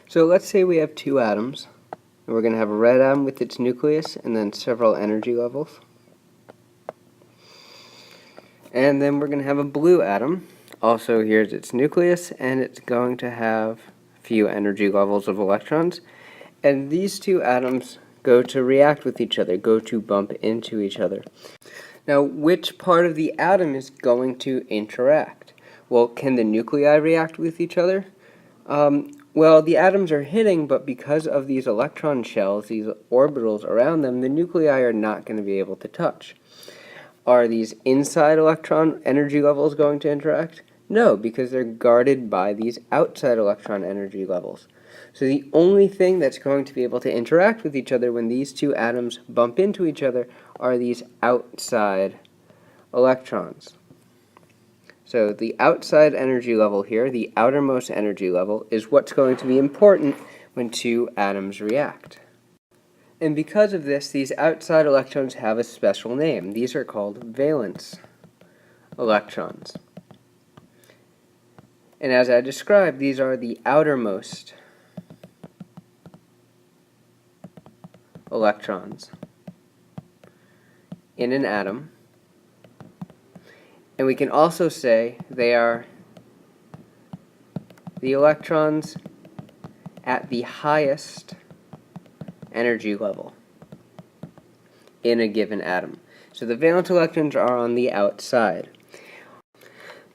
So let's say we have two atoms, and we're going to have a red atom with its nucleus and then several energy levels. And then we're going to have a blue atom. Also, here's its nucleus, and it's going to have a few energy levels of electrons. And these two atoms go to react with each other, go to bump into each other. Now, which part of the atom is going to interact? Well, can the nuclei react with each other? Well, the atoms are hitting, but because of these electron shells, these orbitals around them, the nuclei are not going to be able to touch. Are these inside electron energy levels going to interact? No, because they're guarded by these outside electron energy levels. So the only thing that's going to be able to interact with each other when these two atoms bump into each other are these outside electrons. So the outside energy level here, the outermost energy level, is what's going to be important when two atoms react. And because of this, these outside electrons have a special name. These are called valence electrons. And as I described, these are the outermost electrons in an atom. And we can also say they are the electrons at the highest energy level in a given atom. So the valence electrons are on the outside.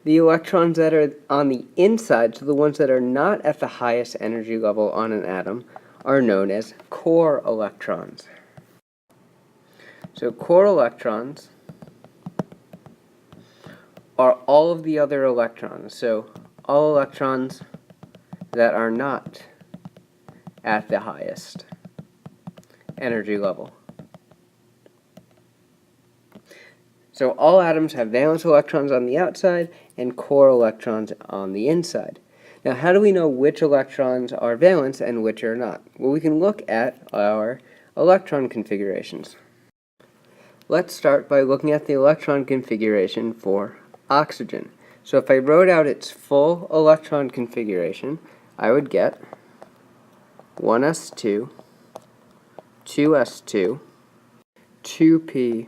The electrons that are on the inside, so the ones that are not at the highest energy level on an atom, are known as core electrons. So core electrons are all of the other electrons. So all electrons that are not at the highest energy level. So all atoms have valence electrons on the outside and core electrons on the inside. Now, how do we know which electrons are valence and which are not? Well, we can look at our electron configurations. Let's start by looking at the electron configuration for oxygen. So if I wrote out its full electron configuration, I would get 1s2, 2s2, 2p4.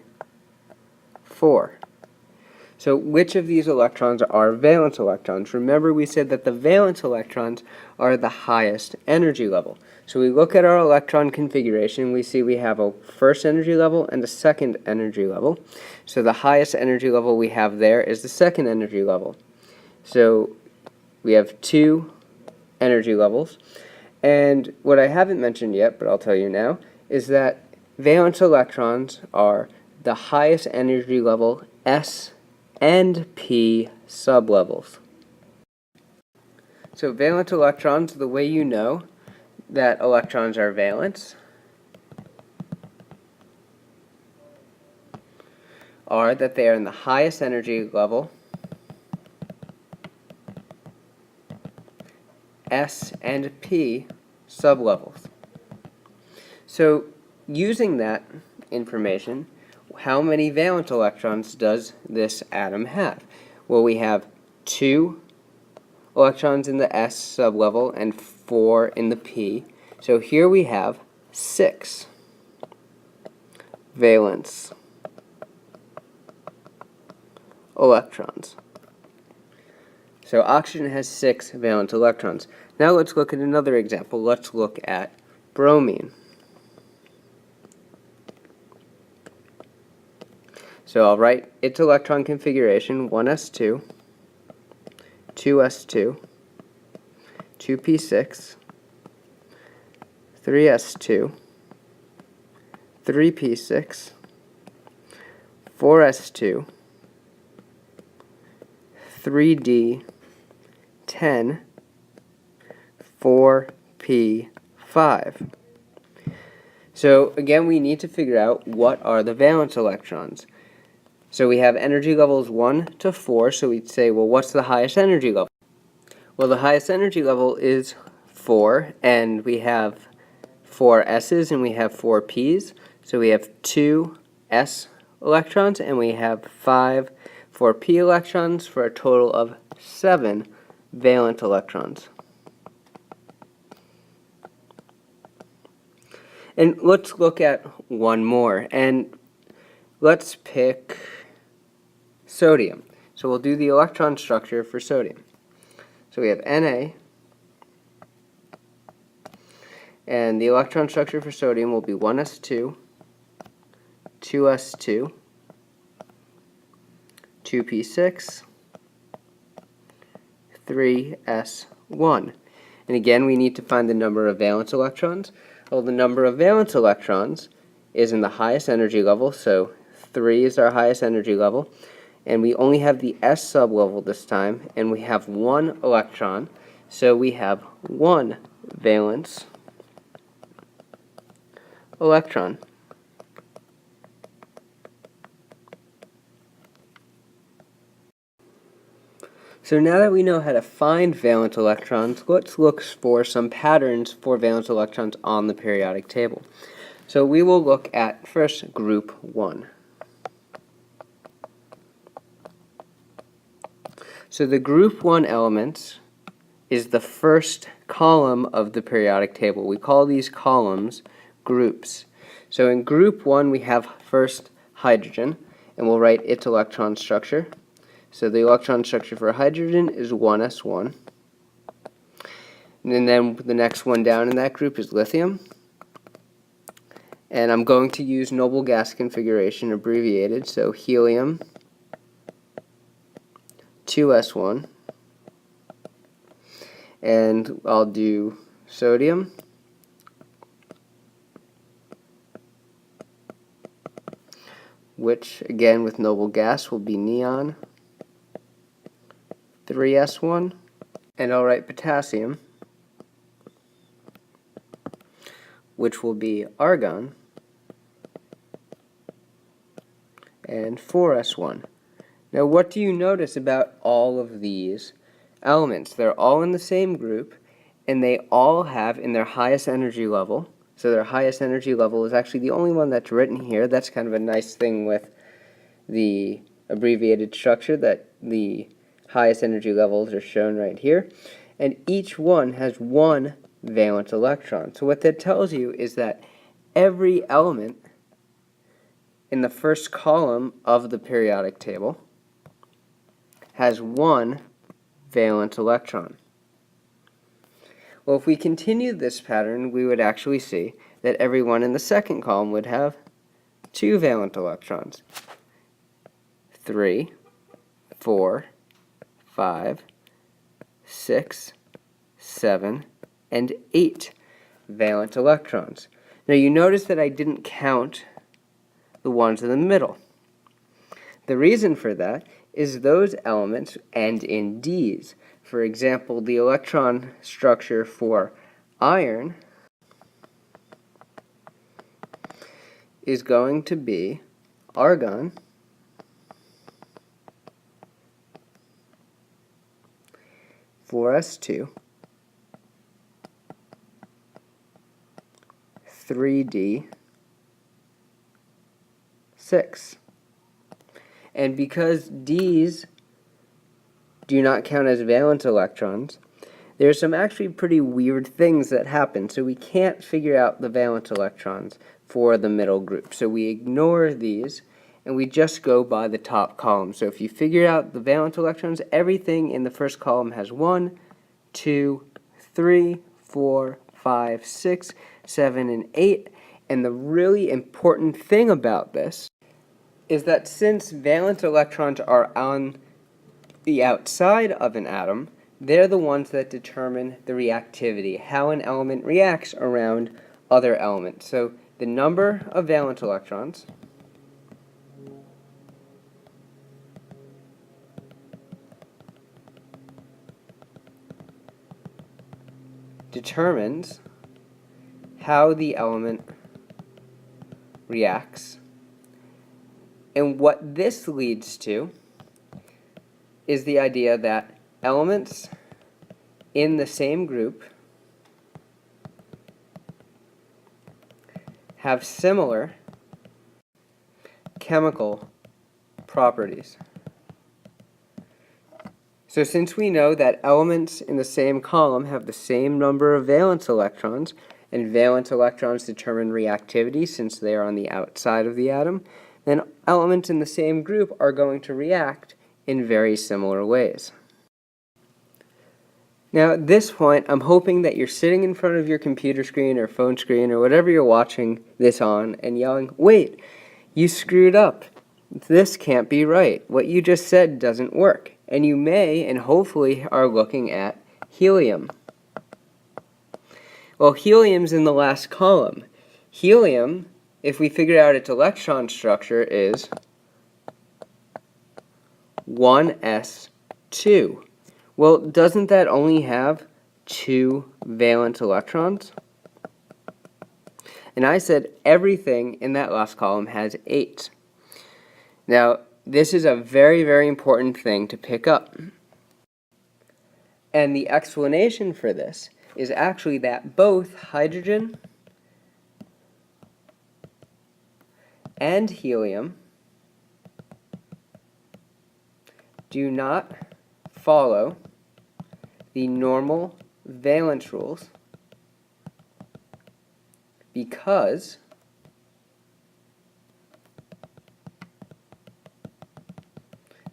So which of these electrons are valence electrons? Remember, we said that the valence electrons are the highest energy level. So we look at our electron configuration, we see we have a first energy level and a second energy level. So the highest energy level we have there is the second energy level. So we have two energy levels. And what I haven't mentioned yet, but I'll tell you now, is that valence electrons are the highest energy level S and P sublevels. So valence electrons, the way you know that electrons are valence are that they are in the highest energy level S and P sublevels. So using that information, how many valence electrons does this atom have? Well, we have 2 electrons in the S sublevel and 4 in the P. So here we have 6 valence electrons. So oxygen has 6 valence electrons. Now let's look at another example. Let's look at bromine. So I'll write its electron configuration: 1s2, 2s2, 2p6, 3s2, 3p6, 4s2, 3d10, 4p5. So again, we need to figure out what are the valence electrons. So we have energy levels 1 to 4, so we'd say, well, what's the highest energy level? Well, the highest energy level is 4, and we have 4 S's and we have 4 P's. So we have 2 S electrons and we have 5 4p electrons for a total of 7 valence electrons. And let's look at one more, and let's pick sodium. So we'll do the electron structure for sodium. So we have Na, and the electron structure for sodium will be 1s2, 2s2, 2p6, 3s1. And again, we need to find the number of valence electrons. Well, the number of valence electrons is in the highest energy level, so 3 is our highest energy level. And we only have the s sublevel this time, and we have 1 electron, so we have 1 valence electron. So now that we know how to find valence electrons, let's look for some patterns for valence electrons on the periodic table. So we will look at first group 1. So the group 1 elements is the first column of the periodic table. We call these columns groups. So in group 1 we have first hydrogen, and we'll write its electron structure. So the electron structure for hydrogen is 1s1. And then the next one down in that group is lithium. And I'm going to use noble gas configuration abbreviated, so helium 2s1. And I'll do sodium, which again with noble gas will be neon 3s1, and I'll write potassium, which will be argon, and 4s1. Now what do you notice about all of these elements? They're all in the same group, and they all have in their highest energy level, so their highest energy level is actually the only one that's written here. That's kind of a nice thing with the abbreviated structure, that the highest energy levels are shown right here, and each one has 1 valence electron. So what that tells you is that every element in the first column of the periodic table has 1 valence electron. Well, if we continue this pattern, we would actually see that everyone in the second column would have 2 valence electrons. 3, 4, 5, 6, 7, and 8 valence electrons. Now you notice that I didn't count the ones in the middle. The reason for that is those elements end in Ds. For example, the electron structure for iron is going to be argon, for S2, 3D, 6. And because Ds do not count as valence electrons, there's some actually pretty weird things that happen, so we can't figure out the valence electrons for the middle group. So we ignore these, and we just go by the top column. So if you figure out the valence electrons, everything in the first column has 1, 2, 3, 4, 5, 6, 7, and 8. And the really important thing about this is that since valence electrons are on the outside of an atom, they're the ones that determine the reactivity, how an element reacts around other elements. So the number of valence electrons determines how the element reacts. And what this leads to is the idea that elements in the same group have similar chemical properties. So since we know that elements in the same column have the same number of valence electrons, and valence electrons determine reactivity since they are on the outside of the atom, then elements in the same group are going to react in very similar ways. Now at this point, I'm hoping that you're sitting in front of your computer screen or phone screen or whatever you're watching this on and yelling, "Wait, you screwed up. This can't be right. What you just said doesn't work." And you may and hopefully are looking at helium. Well, helium's in the last column. Helium, if we figure out its electron structure, is 1s2. Well, doesn't that only have 2 valence electrons? And I said everything in that last column has 8. Now, this is a very, very important thing to pick up. And the explanation for this is actually that both hydrogen and helium do not follow the normal valence rules because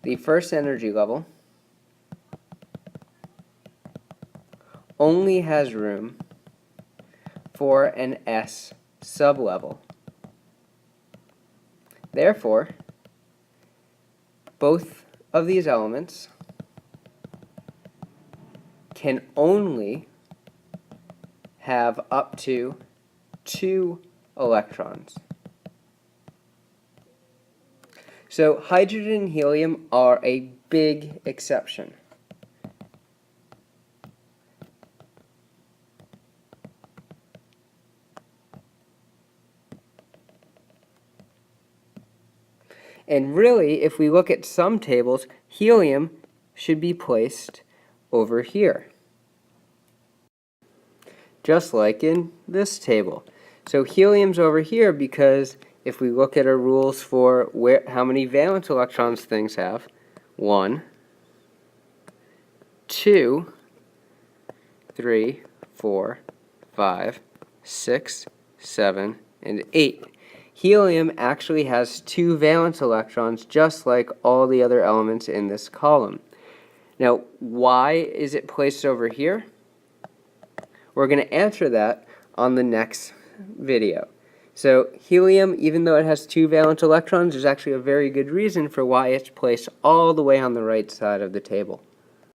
the first energy level only has room for an s sublevel. Therefore, both of these elements can only have up to 2 electrons. So hydrogen and helium are a big exception. And really, if we look at some tables, helium should be placed over here, just like in this table. So helium's over here because if we look at our rules for how many valence electrons things have, 1, 2, 3, 4, 5, 6, 7, and 8. Helium actually has 2 valence electrons just like all the other elements in this column. Now, why is it placed over here? We're going to answer that on the next video. So helium, even though it has 2 valence electrons, there's actually a very good reason for why it's placed all the way on the right side of the table.